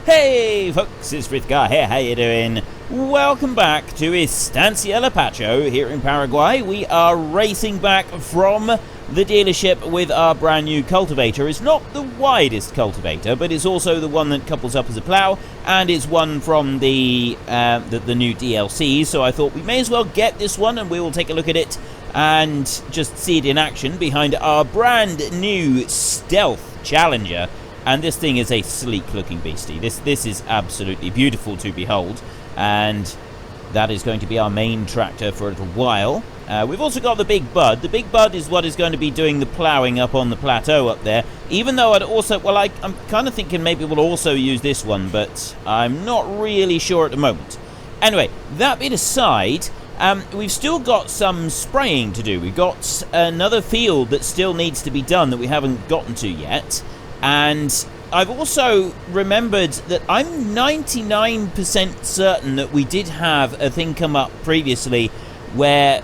Hey folks, it's Frithgar here, how you doing? Welcome back to Estancia Lapacho here in Paraguay. We are racing back from the dealership with our brand new cultivator. It's not the widest cultivator, but it's also the one that couples up as a plough, and it's one from the new DLC, so I thought we may as well get this one and we will take a look at it and just see it in action behind our brand new Stealth Challenger. And this thing is a sleek-looking beastie. This is absolutely beautiful to behold. And that is going to be our main tractor for a little while. We've also got the Big Bud. The Big Bud is what is going to be doing the ploughing up on the plateau up there. Even though I'd also... Well, I'm kind of thinking maybe we'll also use this one, but I'm not really sure at the moment. Anyway, that bit aside... we've still got some spraying to do. We've got another field that still needs to be done that we haven't gotten to yet. And I've also remembered that I'm 99% certain that we did have a thing come up previously where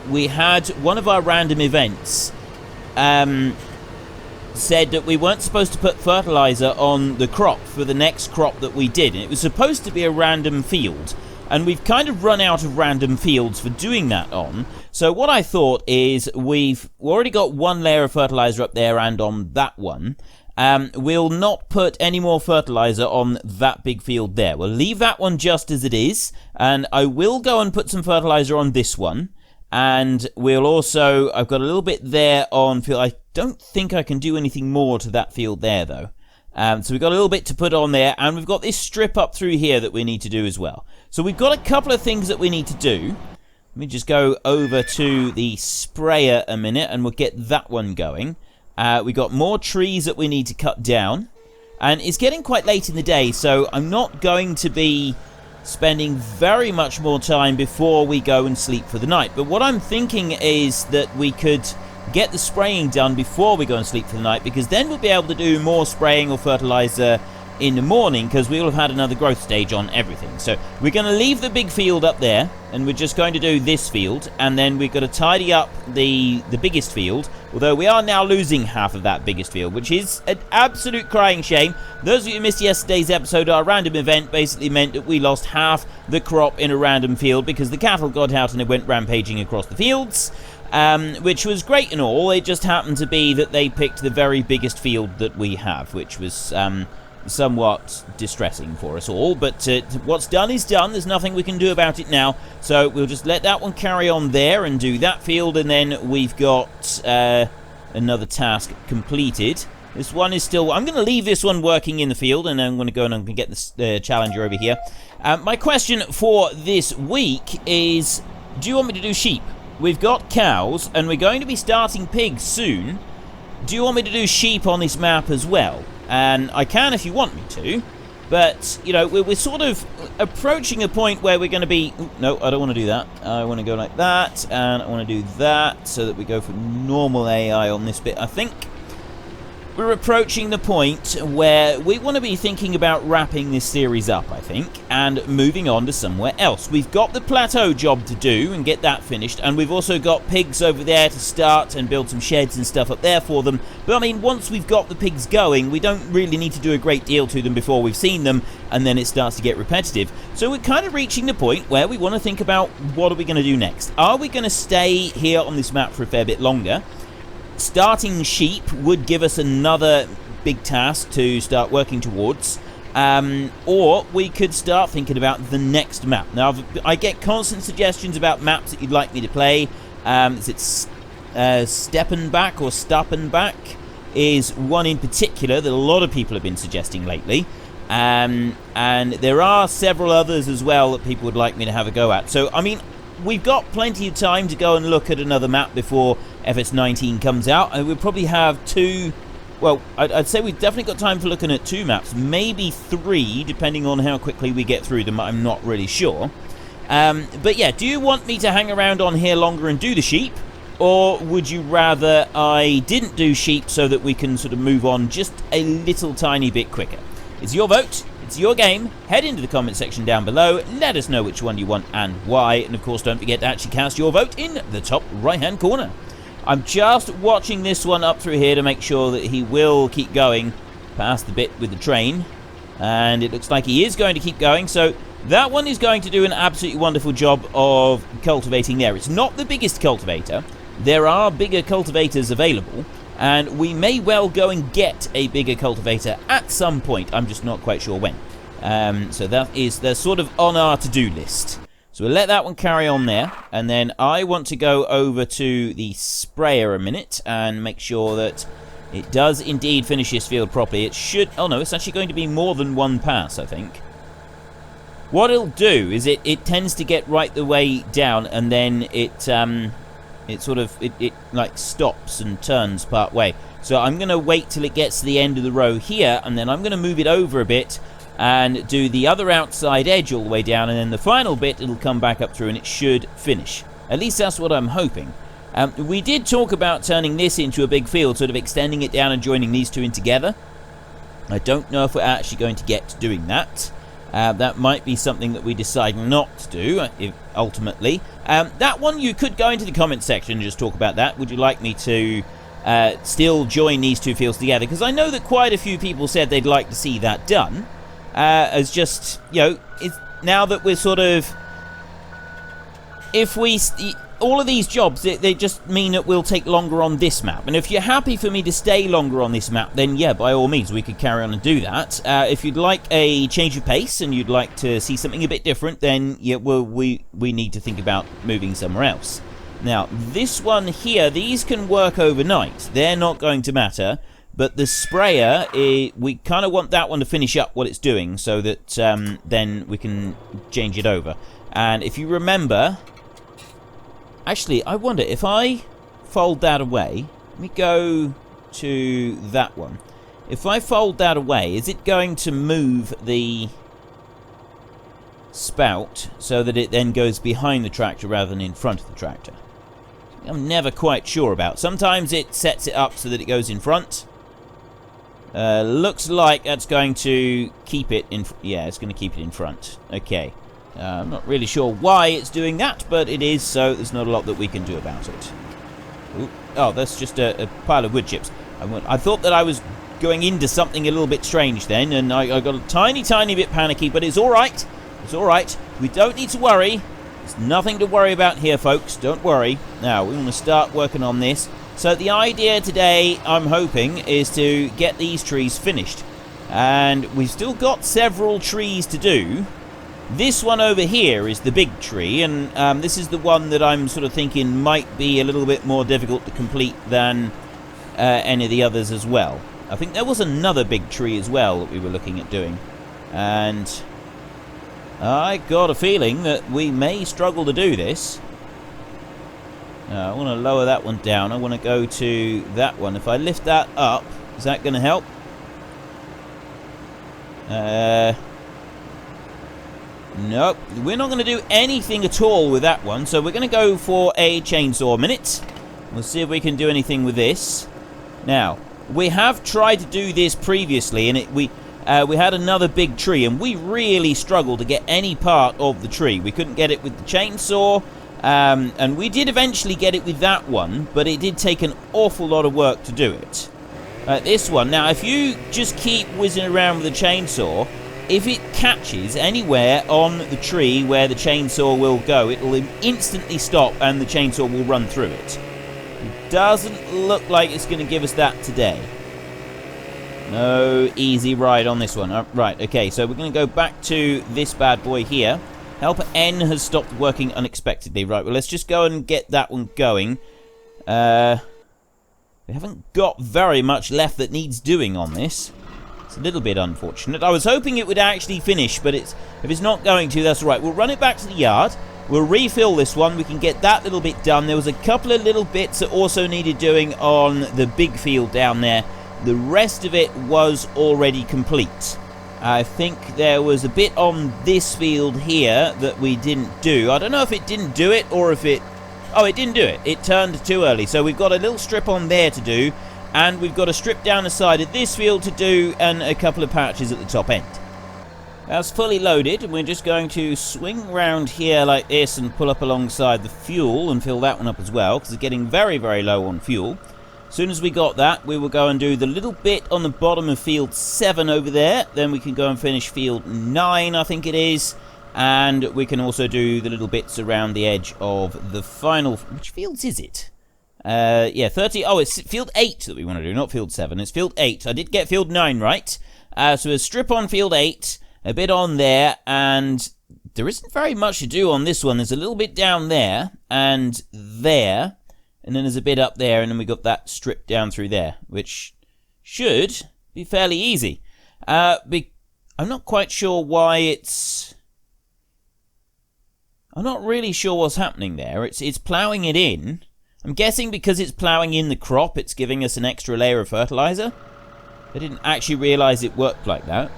we had one of our random events said that we weren't supposed to put fertilizer on the crop for the next crop that we did. And it was supposed to be a random field. And we've kind of run out of random fields for doing that on. So what I thought is we've already got one layer of fertilizer up there and on that one. We'll not put any more fertilizer on that big field there. We'll leave that one just as it is. And I will go and put some fertilizer on this one. And we'll also... I've got a little bit there on field. I don't think I can do anything more to that field there, though. So we've got a little bit to put on there, and we've got this strip up through here that we need to do as well. So we've got a couple of things that we need to do. Let me just go over to the sprayer a minute, and we'll get that one going. We've got more trees that we need to cut down. And it's getting quite late in the day, so I'm not going to be spending very much more time before we go and sleep for the night. But what I'm thinking is that we could... get the spraying done before we go and sleep for the night, because then we'll be able to do more spraying or fertilizer in the morning, because we will have had another growth stage on everything. So we're going to leave the big field up there, and we're just going to do this field, and then we've got to tidy up the biggest field, although we are now losing half of that biggest field, which is an absolute crying shame. Those of you who missed yesterday's episode, our random event basically meant that we lost half the crop in a random field because the cattle got out and it went rampaging across the fields. Which was great and all. It just happened to be that they picked the very biggest field that we have, which was somewhat distressing for us all. But what's done is done. There's nothing we can do about it now. So we'll just let that one carry on there and do that field, and then we've got another task completed. This one is still... I'm going to leave this one working in the field, and I'm going to go and I'm going to get this Challenger over here. My question for this week is, do you want me to do sheep? We've got cows, and we're going to be starting pigs soon. Do you want me to do sheep on this map as well? And I can if you want me to, but, you know, we're sort of approaching a point where we're going to be... Ooh, no, I don't want to do that. I want to go like that, and I want to do that, so that we go for normal AI on this bit, I think. We're approaching the point where we want to be thinking about wrapping this series up, I think, and moving on to somewhere else. We've got the plateau job to do and get that finished, and we've also got pigs over there to start and build some sheds and stuff up there for them. But I mean, once we've got the pigs going, we don't really need to do a great deal to them before we've seen them, and then it starts to get repetitive. So we're kind of reaching the point where we want to think about what are we going to do next. Are we going to stay here on this map for a fair bit longer? Starting sheep would give us another big task to start working towards, or we could start thinking about the next map. Now, I get constant suggestions about maps that you'd like me to play. Is it Steppenbach or Stappenbach is one in particular that a lot of people have been suggesting lately. And there are several others as well that people would like me to have a go at. So, I mean, we've got plenty of time to go and look at another map before FS17 comes out, and we'll probably have two... Well, I'd say we've definitely got time for looking at two maps, maybe three, depending on how quickly we get through them. I'm not really sure. But yeah, do you want me to hang around on here longer and do the sheep? Or would you rather I didn't do sheep so that we can sort of move on just a little tiny bit quicker? It's your vote. It's your game. Head into the comment section down below. Let us know which one you want and why. And of course, don't forget to actually cast your vote in the top right-hand corner. I'm just watching this one up through here to make sure that he will keep going past the bit with the train. And it looks like he is going to keep going. So that one is going to do an absolutely wonderful job of cultivating there. It's not the biggest cultivator. There are bigger cultivators available, and we may well go and get a bigger cultivator at some point. I'm just not quite sure when. So they're sort of on our to-do list. So we'll let that one carry on there, and then I want to go over to the sprayer a minute and make sure that it does indeed finish this field properly. It should... Oh no, it's actually going to be more than one pass, I think. What it'll do is it tends to get right the way down, and then it sort of like stops and turns part way. So I'm going to wait till it gets to the end of the row here, and then I'm going to move it over a bit and do the other outside edge all the way down, and then the final bit it'll come back up through and it should finish. At least that's what I'm hoping. We did talk about turning this into a big field, sort of extending it down and joining these two in together. I don't know if we're actually going to get to doing that. That might be something that we decide not to do, ultimately. That one, you could go into the comments section and just talk about that. Would you like me to still join these two fields together? Because I know that quite a few people said they'd like to see that done. As just, you know, now that we're sort of... If we... All of these jobs, they just mean that we'll take longer on this map. And if you're happy for me to stay longer on this map, then yeah, by all means, we could carry on and do that. If you'd like a change of pace and you'd like to see something a bit different, then yeah, well, we need to think about moving somewhere else. Now, this one here, these can work overnight. They're not going to matter. But the sprayer, we kind of want that one to finish up what it's doing so that then we can change it over. And if you remember... Actually, I wonder, if I fold that away... Let me go to that one. If I fold that away, is it going to move the spout so that it then goes behind the tractor rather than in front of the tractor? I'm never quite sure about. Sometimes it sets it up so that it goes in front. Looks like that's going to keep it in... Yeah, it's going to keep it in front. Okay. I'm not really sure why it's doing that, but it is, so there's not a lot that we can do about it. Ooh. Oh, that's just a pile of wood chips. I thought that I was going into something a little bit strange then, and I got a tiny bit panicky, but it's alright. It's alright. We don't need to worry. There's nothing to worry about here, folks. Don't worry. Now, we want to start working on this. So the idea today, I'm hoping, is to get these trees finished. And we've still got several trees to do. This one over here is the big tree, and this is the one that I'm sort of thinking might be a little bit more difficult to complete than any of the others as well. I think there was another big tree as well that we were looking at doing. And I got a feeling that we may struggle to do this. I want to lower that one down. I want to go to that one. If I lift that up, is that going to help? Nope. We're not going to do anything at all with that one. So we're going to go for a chainsaw minute. We'll see if we can do anything with this. Now, we have tried to do this previously, and we had another big tree, and we really struggled to get any part of the tree. We couldn't get it with the chainsaw. And we did eventually get it with that one, but it did take an awful lot of work to do it. This one, now if you just keep whizzing around with the chainsaw, if it catches anywhere on the tree where the chainsaw will go, it will instantly stop and the chainsaw will run through it. It doesn't look like it's going to give us that today. No easy ride on this one. Right, okay, so we're going to go back to this bad boy here. Helper N has stopped working unexpectedly. Right, well, let's just go and get that one going. We haven't got very much left that needs doing on this. It's a little bit unfortunate. I was hoping it would actually finish, but if it's not going to, that's all right. We'll run it back to the yard. We'll refill this one. We can get that little bit done. There was a couple of little bits that also needed doing on the big field down there. The rest of it was already complete. I think there was a bit on this field here that we didn't do. I don't know if it didn't do it or if it... Oh, it didn't do it. It turned too early. So we've got a little strip on there to do. And we've got a strip down the side of this field to do. And a couple of patches at the top end. That's fully loaded. And we're just going to swing around here like this and pull up alongside the fuel and fill that one up as well. Because it's getting very, very low on fuel. As soon as we got that, we will go and do the little bit on the bottom of field 7 over there. Then we can go and finish field 9, I think it is. And we can also do the little bits around the edge of the final... Which fields is it? Yeah, 30... Oh, it's field 8 that we want to do, not field 7. It's field 8. I did get field 9 right. So we'll strip on field 8, a bit on there, and there isn't very much to do on this one. There's a little bit down there, and there... And then there's a bit up there, and then we got that strip down through there, which should be fairly easy. I'm not quite sure why it's... I'm not really sure what's happening there. It's ploughing it in. I'm guessing because it's ploughing in the crop, it's giving us an extra layer of fertilizer. I didn't actually realise it worked like that.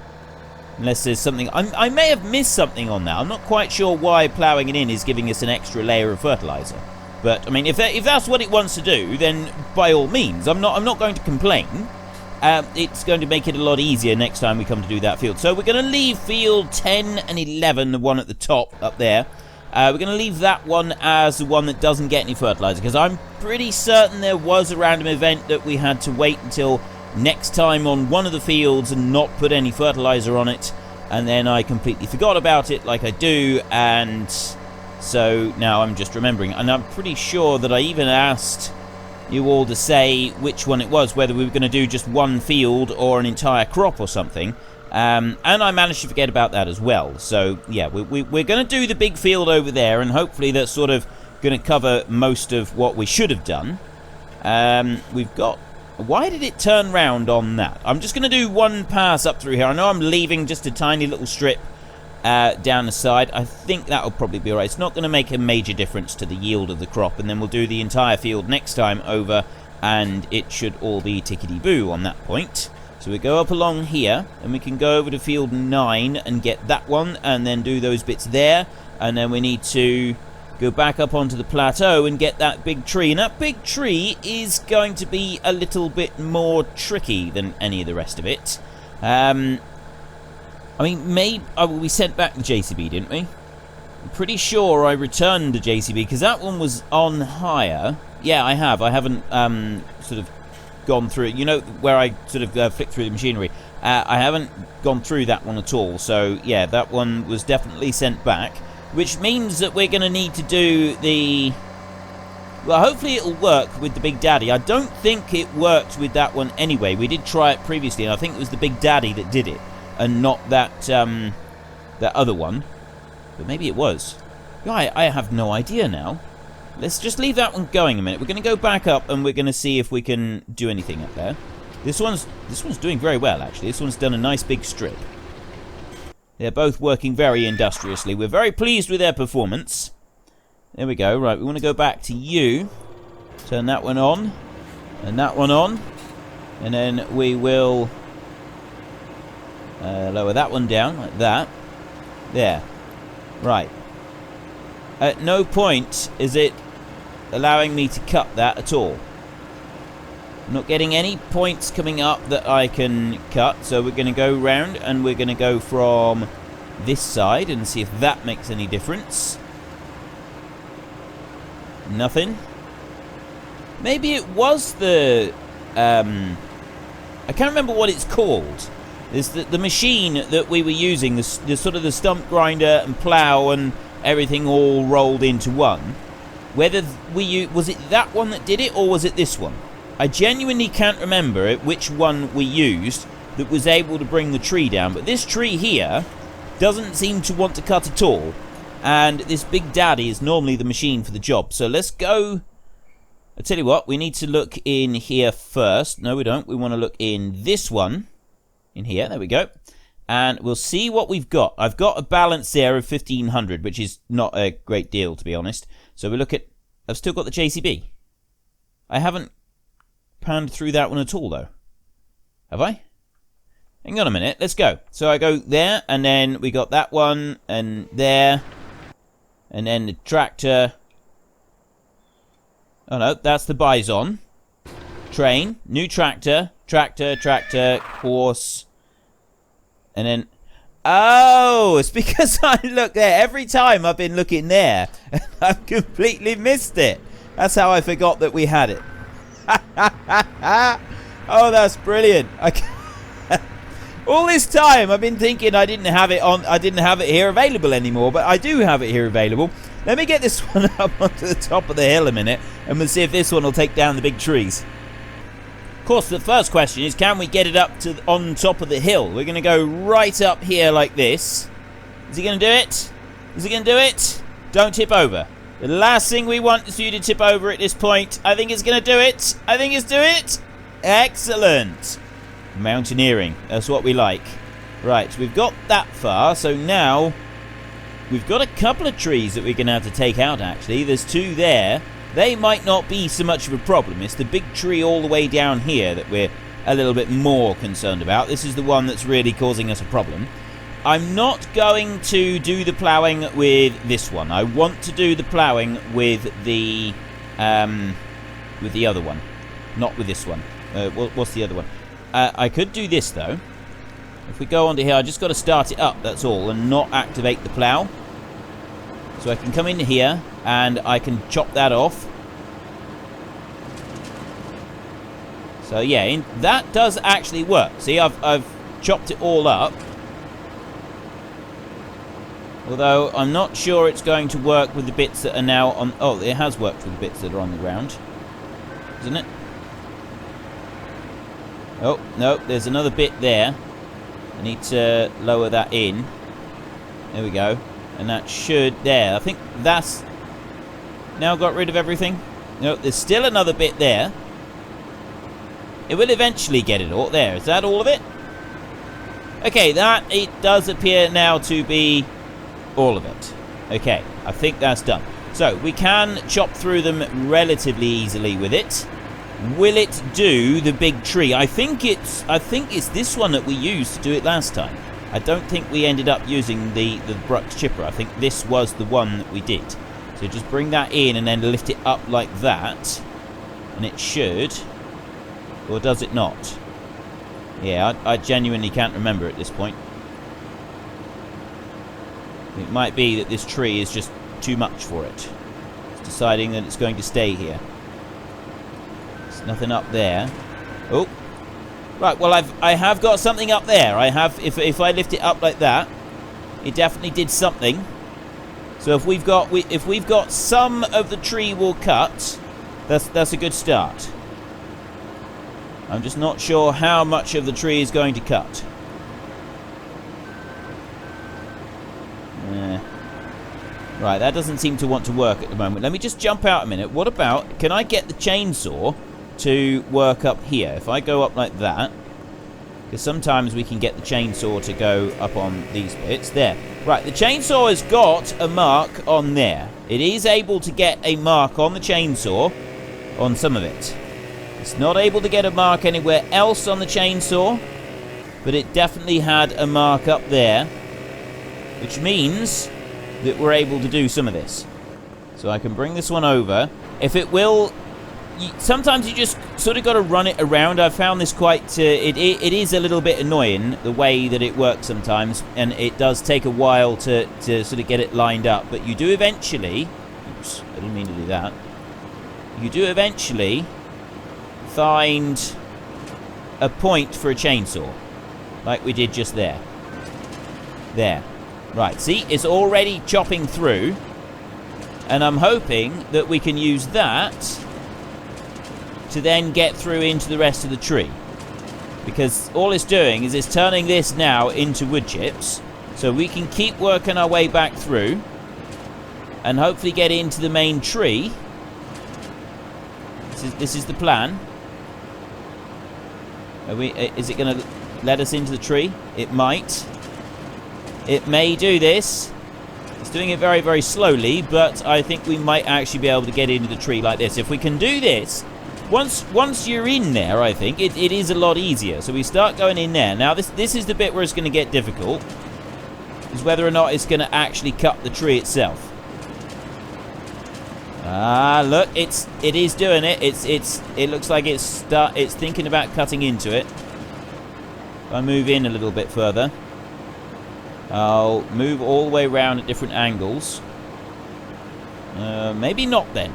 Unless there's something... I may have missed something on that. I'm not quite sure why ploughing it in is giving us an extra layer of fertilizer. But, I mean, if that's what it wants to do, then by all means, I'm not going to complain. It's going to make it a lot easier next time we come to do that field. So we're going to leave field 10 and 11, the one at the top up there. We're going to leave that one as the one that doesn't get any fertilizer, because I'm pretty certain there was a random event that we had to wait until next time on one of the fields and not put any fertilizer on it. And then I completely forgot about it, like I do, and... So now I'm just remembering, and I'm pretty sure that I even asked you all to say which one it was, whether we were going to do just one field or an entire crop or something, and I managed to forget about that as well. So yeah, we're going to do the big field over there, and hopefully that's sort of going to cover most of what we should have done. We've got... Why did it turn round on that? I'm just going to do one pass up through here. I know I'm leaving just a tiny little strip down the side. I think that'll probably be alright. It's not going to make a major difference to the yield of the crop, and then we'll do the entire field next time over, and it should all be tickety-boo on that point. So we go up along here, and we can go over to field 9 and get that one, and then do those bits there, and then we need to go back up onto the plateau and get that big tree, and that big tree is going to be a little bit more tricky than any of the rest of it. I mean, maybe... Oh, we sent back the JCB, didn't we? I'm pretty sure I returned the JCB, because that one was on hire. Yeah, I have. I haven't sort of gone through... You know, where I sort of flicked through the machinery. I haven't gone through that one at all. So, yeah, that one was definitely sent back. Which means that we're going to need to do the... Well, hopefully it'll work with the Big Daddy. I don't think it worked with that one anyway. We did try it previously, and I think it was the Big Daddy that did it, and not that that other one. But maybe it was. I have no idea now. Let's just leave that one going a minute. We're going to go back up, and we're going to see if we can do anything up there. This one's doing very well, actually. This one's done a nice big strip. They're both working very industriously. We're very pleased with their performance. There we go. Right, we want to go back to you. Turn that one on. And that one on. And then we will... lower that one down, like that. There. Right. At no point is it allowing me to cut that at all. I'm not getting any points coming up that I can cut, so we're going to go round and we're going to go from this side and see if that makes any difference. Nothing. Maybe it was the... I can't remember what it's called. Is the machine that we were using, the sort of the stump grinder and plough and everything all rolled into one. Whether was it that one that did it, or was it this one? I genuinely can't remember which one we used that was able to bring the tree down. But this tree here doesn't seem to want to cut at all. And this Big Daddy is normally the machine for the job. So let's go... I tell you what, we need to look in here first. No, we don't. We want to look in this one. In here, there we go. And we'll see what we've got. I've got a balance there of 1500, which is not a great deal, to be honest. So we look at... I've still got the JCB. I haven't panned through that one at all, though. Have I? Hang on a minute. Let's go. So I go there, and then we got that one, and there. And then the tractor. Oh, no. That's the bison. Train. New tractor. Tractor. Horse. And then... Oh, it's because I look there. Every time I've been looking there, and I've completely missed it. That's how I forgot that we had it. Oh, that's brilliant. All this time I've been thinking I didn't have it here available anymore, but I do have it here available. Let me get this one up onto the top of the hill a minute, and we'll see if this one will take down the big trees. Of course, the first question is, can we get it up to on top of the hill? We're going to go right up here like this. Is he going to do it? Is he going to do it? Don't tip over. The last thing we want is you to tip over at this point. I think it's going to do it. I think it's doing it. Excellent. Mountaineering. That's what we like. Right, we've got that far. So now we've got a couple of trees that we're going to have to take out, actually. There's two there. They might not be so much of a problem. It's the big tree all the way down here that we're a little bit more concerned about. This is the one that's really causing us a problem. I'm not going to do the ploughing with this one. I want to do the ploughing with the other one, not with this one. What's the other one? I could do this though. If we go onto here, I just got to start it up. That's all, and not activate the plough. So I can come in here and I can chop that off. So yeah, that does actually work. See, I've chopped it all up. Although, I'm not sure it's going to work with the bits that are now on... Oh, it has worked with the bits that are on the ground. Isn't it? Oh, no, there's another bit there. I need to lower that in. There we go. And that should... There, I think that's... Now got rid of everything. No, there's still another bit there. It will eventually get it all. There, is that all of it? Okay, that, it does appear now to be... all of it. Okay, I think that's done. So we can chop through them relatively easily with it. Will it do the big tree? I think it's this one that we used to do it last time. I don't think we ended up using the Brux chipper. I think this was the one that we did. So just bring that in and then lift it up like that, and it should. Or does it not? Yeah, I genuinely can't remember at this point. It might be that this tree is just too much for it. It's deciding that it's going to stay here. There's nothing up there. Oh. Right, well I have got something up there. I have, if I lift it up like that, it definitely did something. So if we've got some of the tree will cut, that's a good start. I'm just not sure how much of the tree is going to cut. Right, that doesn't seem to want to work at the moment. Let me just jump out a minute. What about, can I get the chainsaw to work up here? If I go up like that, because sometimes we can get the chainsaw to go up on these bits. There. Right, the chainsaw has got a mark on there. It is able to get a mark on the chainsaw on some of it. It's not able to get a mark anywhere else on the chainsaw, but it definitely had a mark up there, which means that we're able to do some of this. So I can bring this one over. If it will... sometimes you just sort of got to run it around. I've found this quite... it is a little bit annoying, the way that it works sometimes. And it does take a while to sort of get it lined up. But you do eventually... Oops, I didn't mean to do that. You do eventually find a point for a chainsaw. Like we did just there. There. Right, see, it's already chopping through, and I'm hoping that we can use that to then get through into the rest of the tree, because all it's doing is it's turning this now into wood chips, so we can keep working our way back through and hopefully get into the main tree. This is the plan. Is it going to let us into the tree? It might. It may do this. It's doing it very, very slowly, but I think we might actually be able to get into the tree like this. If we can do this, once you're in there, I think, it is a lot easier. So we start going in there. Now, this is the bit where it's going to get difficult, is whether or not it's going to actually cut the tree itself. Ah, look, it is doing it. It looks like it's thinking about cutting into it. If I move in a little bit further, I'll move all the way around at different angles. Maybe not then.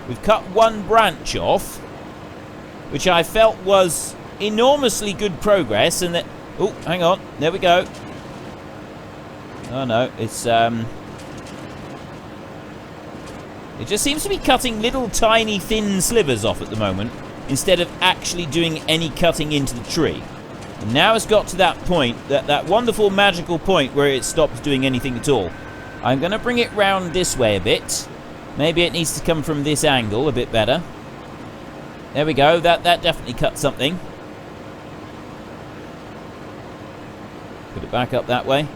We've cut one branch off, which I felt was enormously good progress, and that... Oh, hang on. There we go. Oh, no. It's, It just seems to be cutting little tiny thin slivers off at the moment, instead of actually doing any cutting into the tree. And now it's got to that point, that wonderful magical point where it stops doing anything at all. I'm going to bring it round this way a bit. Maybe it needs to come from this angle a bit better. There we go. That definitely cut something. Put it back up that way.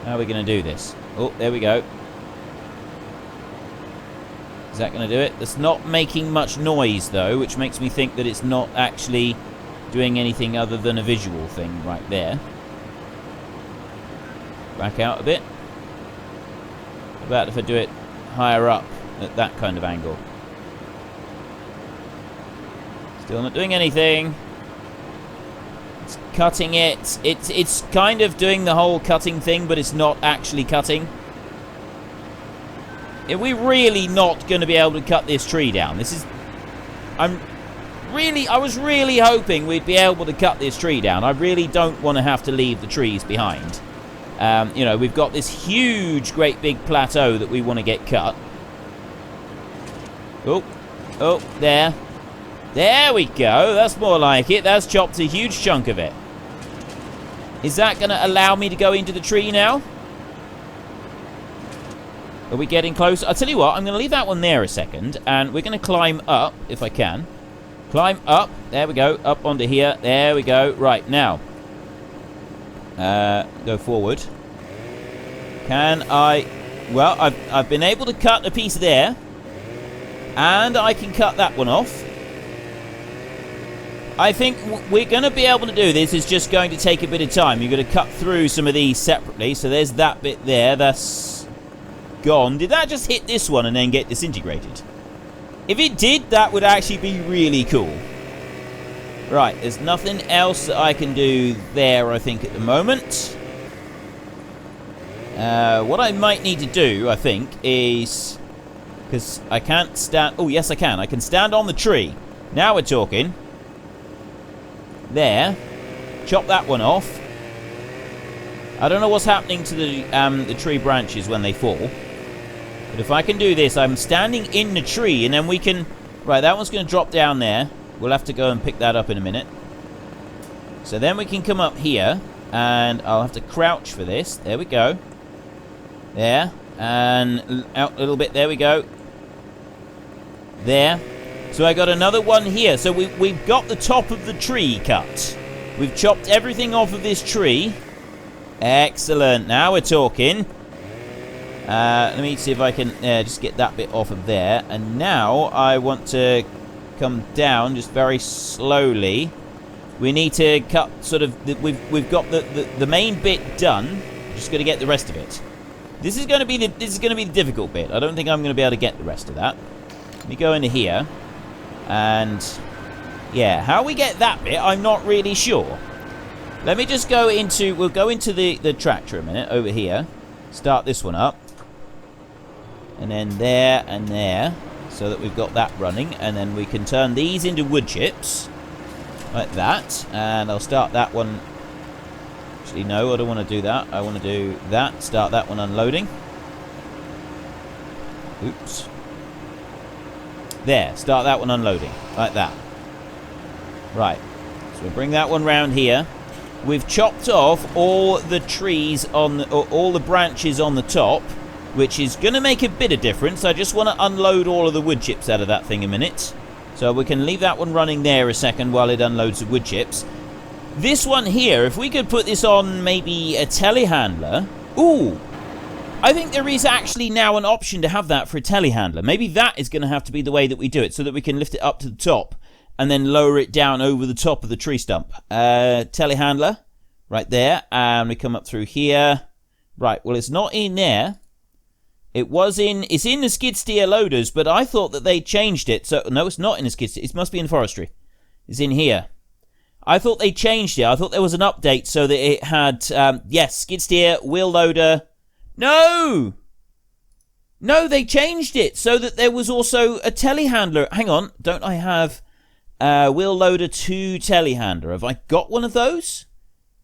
How are we going to do this? Oh, there we go. Is that going to do it? It's not making much noise, though, which makes me think that it's not actually doing anything other than a visual thing right there. Back out a bit. What about if I do it higher up at that kind of angle? Still not doing anything. It's cutting it. It's kind of doing the whole cutting thing, but it's not actually cutting. Are we really not going to be able to cut this tree down? This is... I was really hoping we'd be able to cut this tree down. I really don't want to have to leave the trees behind. You know, we've got this huge, great big plateau that we want to get cut. Oh, there. There we go. That's more like it. That's chopped a huge chunk of it. Is that going to allow me to go into the tree now? Are we getting close? I'll tell you what, I'm going to leave that one there a second, and we're going to climb up, if I can. Climb up. There we go. Up onto here. There we go. Right, now. Go forward. Can I... Well, I've been able to cut a piece there. And I can cut that one off. I think we're going to be able to do this. It's just going to take a bit of time. You're going to cut through some of these separately. So there's that bit there. That's gone. Did that just hit this one and then get disintegrated? If it did, that would actually be really cool. Right, there's nothing else that I can do there, I think, at the moment. What I might need to do, I think, is... Because I can't stand... Oh, yes, I can. I can stand on the tree. Now we're talking. There. Chop that one off. I don't know what's happening to the tree branches when they fall. But if I can do this, I'm standing in the tree, and then we can... Right, that one's going to drop down there. We'll have to go and pick that up in a minute. So then we can come up here, and I'll have to crouch for this. There we go. There. And out a little bit. There we go. There. So I got another one here. So we've got the top of the tree cut. We've chopped everything off of this tree. Excellent. Now we're talking. Let me see if I can just get that bit off of there. And now I want to come down just very slowly. We need to cut sort of... We've got the main bit done. Just got to get the rest of it. This is going to be the difficult bit. I don't think I'm going to be able to get the rest of that. Let me go into here. And... yeah, how we get that bit, I'm not really sure. Let me just go into... We'll go into the tractor a minute over here. Start this one up. And then there and there. So that we've got that running. And then we can turn these into wood chips. Like that. And I'll start that one. Actually, no, I don't want to do that. I want to do that. Start that one unloading. Oops. There. Start that one unloading. Like that. Right. So we'll bring that one round here. We've chopped off all the trees on the, or all the branches on the top, which is going to make a bit of difference. I just want to unload all of the wood chips out of that thing a minute. So we can leave that one running there a second while it unloads the wood chips. This one here, if we could put this on maybe a telehandler. Ooh, I think there is actually now an option to have that for a telehandler. Maybe that is going to have to be the way that we do it, so that we can lift it up to the top and then lower it down over the top of the tree stump. Telehandler, right there. And we come up through here. Right, well, it's not in there. It's in the skid steer loaders, but I thought that they changed it. So, no, it's not in the skid steer. It must be in forestry. It's in here. I thought they changed it. I thought there was an update so that it had, yes, skid steer, wheel loader. No! No, they changed it so that there was also a telehandler. Hang on, don't I have wheel loader 2 telehandler? Have I got one of those?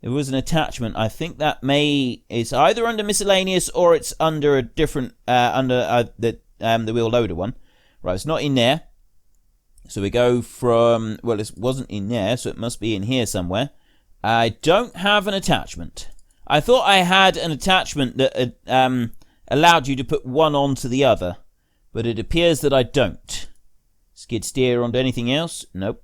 It was an attachment. I think that it's either under miscellaneous or it's under a different the wheel loader one. Right, it's not in there. So we go from, well, it wasn't in there, so it must be in here somewhere. I don't have an attachment. I thought I had an attachment that allowed you to put one onto the other, but it appears that I don't. Skid steer onto anything else? Nope.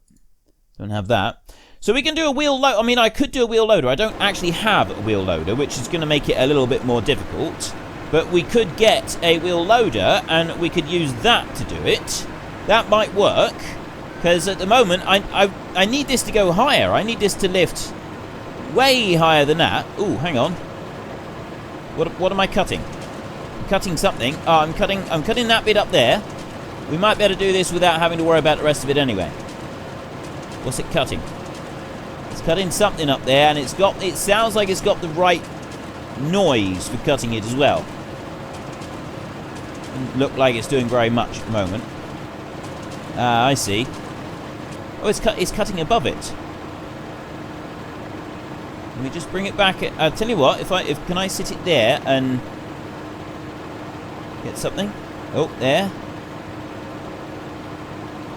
Don't have that. So we can do a wheel loader. I mean, I could do a wheel loader. I don't actually have a wheel loader, which is going to make it a little bit more difficult. But we could get a wheel loader, and we could use that to do it. That might work, because at the moment, I need this to go higher. I need this to lift way higher than that. Ooh, hang on. What am I cutting? I'm cutting something. Oh, I'm cutting that bit up there. We might be able to do this without having to worry about the rest of it anyway. What's it cutting? It's cutting something up there, and it sounds like it's got the right noise for cutting it as well. Doesn't look like it's doing very much at the moment. I see. Oh, it's cutting above it. Let me just bring it back. I'll tell you what, can I sit it there and get something? Oh, there.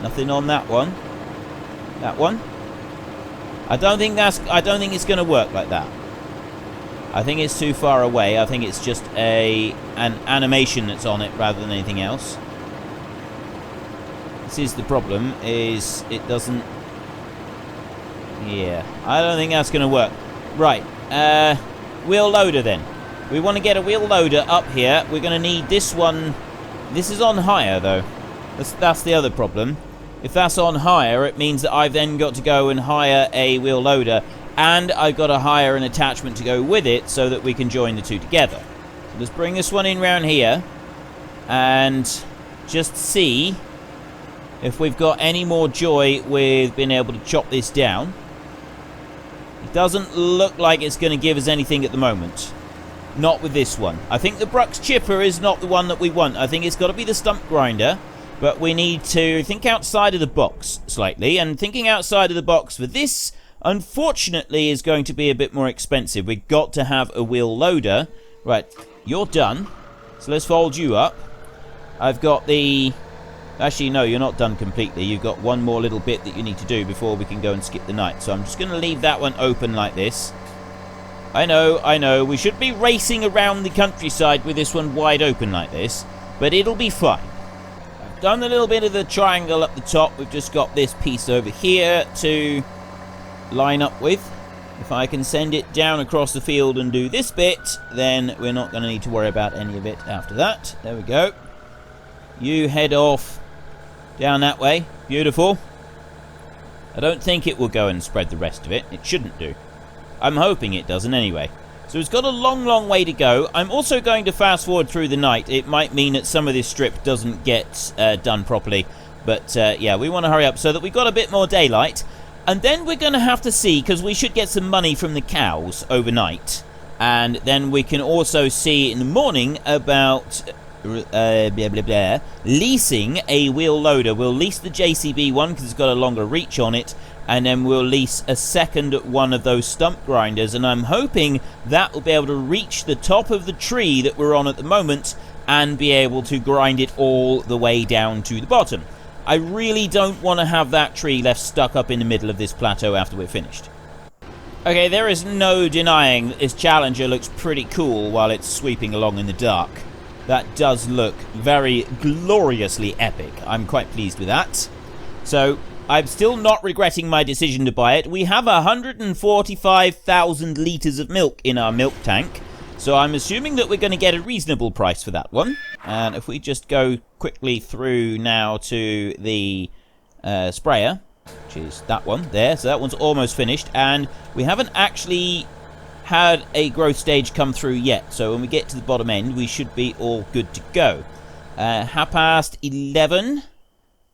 Nothing on that one. That one. I don't think it's going to work like that. I think it's too far away. I think it's just an animation that's on it rather than anything else. This is the problem, is it doesn't... Yeah, I don't think that's going to work. Right, wheel loader then. We want to get a wheel loader up here. We're going to need this one. This is on higher, though. That's the other problem. If that's on hire, it means that I've then got to go and hire a wheel loader, and I've got to hire an attachment to go with it so that we can join the two together. So let's bring this one in round here and just see if we've got any more joy with being able to chop this down. It doesn't look like it's going to give us anything at the moment. Not with this one. I think the Brux chipper is not the one that we want. I think it's got to be the stump grinder. But we need to think outside of the box slightly. And thinking outside of the box for this, unfortunately, is going to be a bit more expensive. We've got to have a wheel loader. Right, you're done. So let's fold you up. I've got the... Actually, no, you're not done completely. You've got one more little bit that you need to do before we can go and skip the night. So I'm just going to leave that one open like this. I know. We should be racing around the countryside with this one wide open like this. But it'll be fine. Done a little bit of the triangle up the top. We've just got this piece over here to line up with. If I can send it down across the field and do this bit, then we're not going to need to worry about any of it after that. There we go. You head off down that way. Beautiful. I don't think it will go and spread the rest of it. It shouldn't do. I'm hoping it doesn't anyway. So it's got a long way to go. I'm also going to fast forward through the night. It might mean that some of this strip doesn't get done properly. But yeah, we want to hurry up so that we've got a bit more daylight. And then we're going to have to see, because we should get some money from the cows overnight. And then we can also see in the morning about leasing a wheel loader. We'll lease the JCB one because it's got a longer reach on it. And then we'll lease a second one of those stump grinders, and I'm hoping that will be able to reach the top of the tree that we're on at the moment and be able to grind it all the way down to the bottom. I really don't want to have that tree left stuck up in the middle of this plateau after we're finished. Okay, there is no denying that this Challenger looks pretty cool while it's sweeping along in the dark. That does look very gloriously epic. I'm quite pleased with that. So... I'm still not regretting my decision to buy it. We have 145,000 litres of milk in our milk tank. So I'm assuming that we're going to get a reasonable price for that one. And if we just go quickly through now to the sprayer, which is that one there. So that one's almost finished. And we haven't actually had a growth stage come through yet. So when we get to the bottom end, we should be all good to go. 11:30.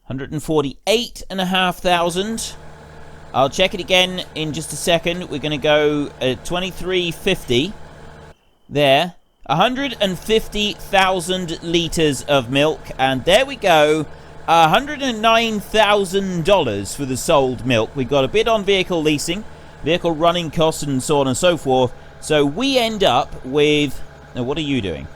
148,500. I'll check it again in just a second. We're going to go 23.50 there. 150,000 litres of milk, and there we go. $109,000 for the sold milk. We've got a bit on vehicle leasing, vehicle running costs, and so on and so forth. So we end up with... Now, what are you doing?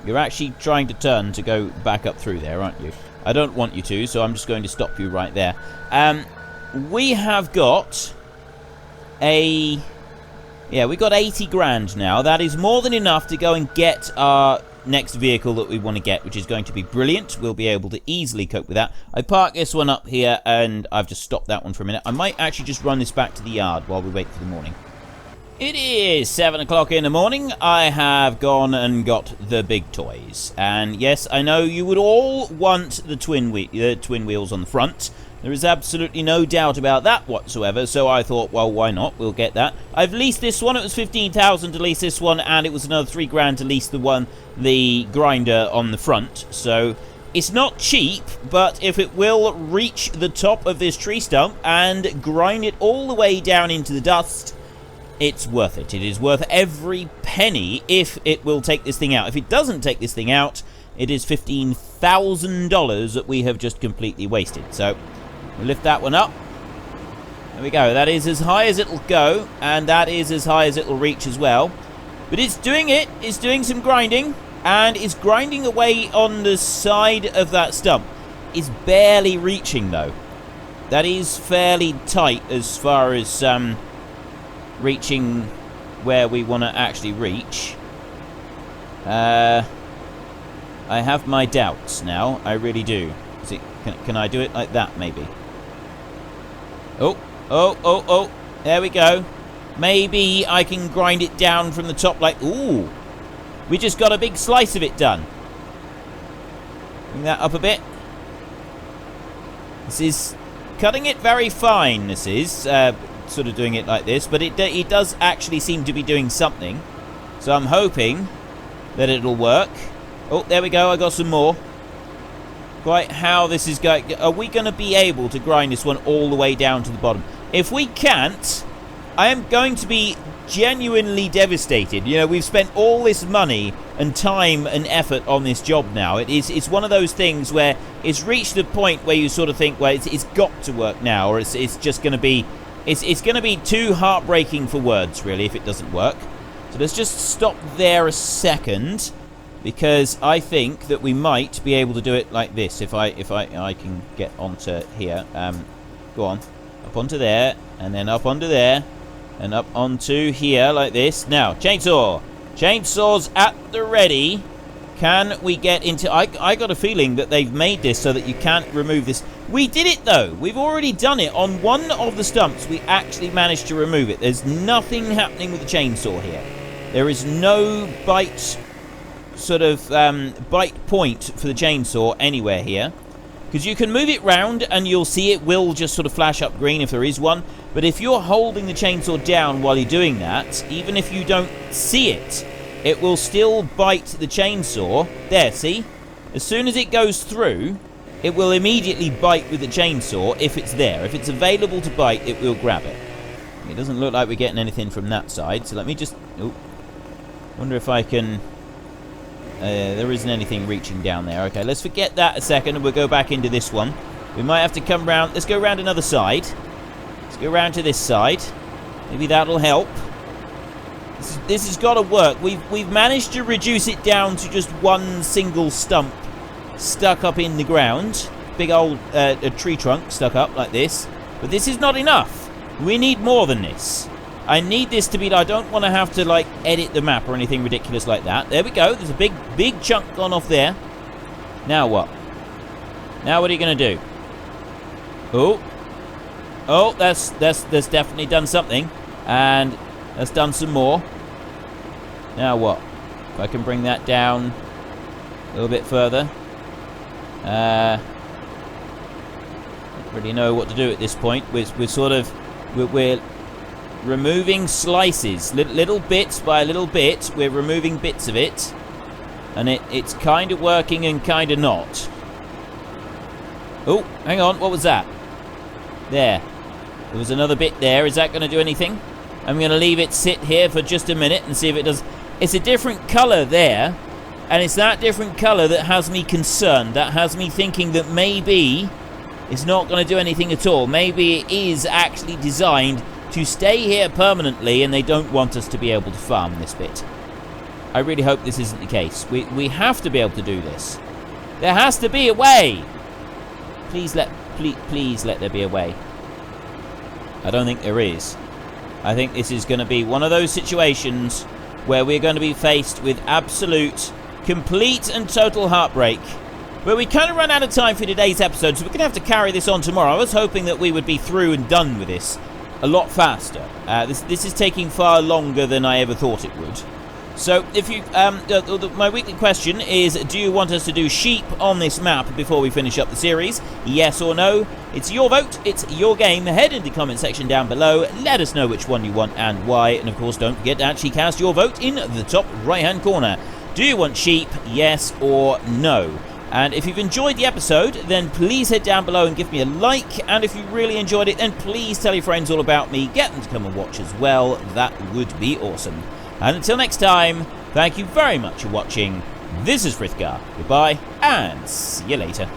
You're actually trying to turn to go back up through there, aren't you? I don't want you to, so I'm just going to stop you right there. We have got a... Yeah, we got 80 grand now. That is more than enough to go and get our next vehicle that we want to get, which is going to be brilliant. We'll be able to easily cope with that. I park this one up here, and I've just stopped that one for a minute. I might actually just run this back to the yard while we wait for the morning. It is 7 o'clock in the morning. I have gone and got the big toys. And yes, I know you would all want the twin wheels on the front. There is absolutely no doubt about that whatsoever, so I thought, well, why not? We'll get that. I've leased this one. It was 15,000 to lease this one, and it was another 3 grand to lease the grinder on the front. So it's not cheap, but if it will reach the top of this tree stump and grind it all the way down into the dust, it's worth it. It is worth every penny if it will take this thing out. If it doesn't take this thing out, it is $15,000 that we have just completely wasted. So we'll lift that one up. There we go. That is as high as it'll go, and that is as high as it'll reach as well. But it's doing it. It's doing some grinding, and it's grinding away on the side of that stump. It's barely reaching, though. That is fairly tight as far as reaching where we want to actually reach. I have my doubts now. I really do. Is it, can I do it like that, maybe? Oh, there we go. Maybe I can grind it down from the top like... Ooh, we just got a big slice of it done. Bring that up a bit. This is cutting it very fine, this is. Sort of doing it like this, but it does actually seem to be doing something. So I'm hoping that it'll work. Oh, there we go. I got some more. Quite how this is going. Are we going to be able to grind this one all the way down to the bottom? If we can't, I am going to be genuinely devastated. You know, we've spent all this money and time and effort on this job now. It's one of those things where it's reached the point where you sort of think, well, it's got to work now, or it's just going to be... It's going to be too heartbreaking for words, really, if it doesn't work. So let's just stop there a second, because I think that we might be able to do it like this. If I can get onto here. Go on. Up onto there, and then up onto there, and up onto here like this. Now, chainsaw. Chainsaws at the ready. Can we get into... I got a feeling that they've made this so that you can't remove this. We did it, though. We've already done it. On one of the stumps, we actually managed to remove it. There's nothing happening with the chainsaw here. There is no bite point for the chainsaw anywhere here. Because you can move it round, and you'll see it will just sort of flash up green if there is one. But if you're holding the chainsaw down while you're doing that, even if you don't see it, it will still bite the chainsaw. There, see? As soon as it goes through, it will immediately bite with the chainsaw if it's there. If it's available to bite, it will grab it. It doesn't look like we're getting anything from that side, so let me just... Oh, wonder if I can... there isn't anything reaching down there. Okay, let's forget that a second, and we'll go back into this one. We might have to come round... Let's go round another side. Let's go round to this side. Maybe that'll help. This has got to work. We've managed to reduce it down to just one single stump stuck up in the ground. Big old a tree trunk stuck up like this. But this is not enough. We need more than this. I need this to be... I don't want to have to, like, edit the map or anything ridiculous like that. There we go. There's a big chunk gone off there. Now what? Now what are you going to do? Oh, that's definitely done something. And that's done some more. Now what? If I can bring that down a little bit further. I don't really know what to do at this point. We're removing slices, little bits by little bit. We're removing bits of it, and it's kind of working and kind of not. Oh, hang on, what was that? There was another bit there. Is that going to do anything? I'm going to leave it sit here for just a minute and see if it does. It's a different colour there, and it's that different colour that has me concerned, that has me thinking that maybe it's not going to do anything at all. Maybe it is actually designed to stay here permanently and they don't want us to be able to farm this bit. I really hope this isn't the case. We have to be able to do this. There has to be a way. Please let there be a way. I don't think there is. I think this is going to be one of those situations where we're going to be faced with absolute, complete and total heartbreak. But we kind of run out of time for today's episode, so we're going to have to carry this on tomorrow. I was hoping that we would be through and done with this a lot faster. This is taking far longer than I ever thought it would. So, if you, my weekly question is, do you want us to do sheep on this map before we finish up the series? Yes or no? It's your vote, it's your game. Head into the comment section down below, let us know which one you want and why, and of course don't forget to actually cast your vote in the top right hand corner. Do you want sheep, yes or no? And if you've enjoyed the episode, then please head down below and give me a like. And if you really enjoyed it, then please tell your friends all about me. Get them to come and watch as well. That would be awesome. And until next time, thank you very much for watching. This is Frithgar. Goodbye, and see you later.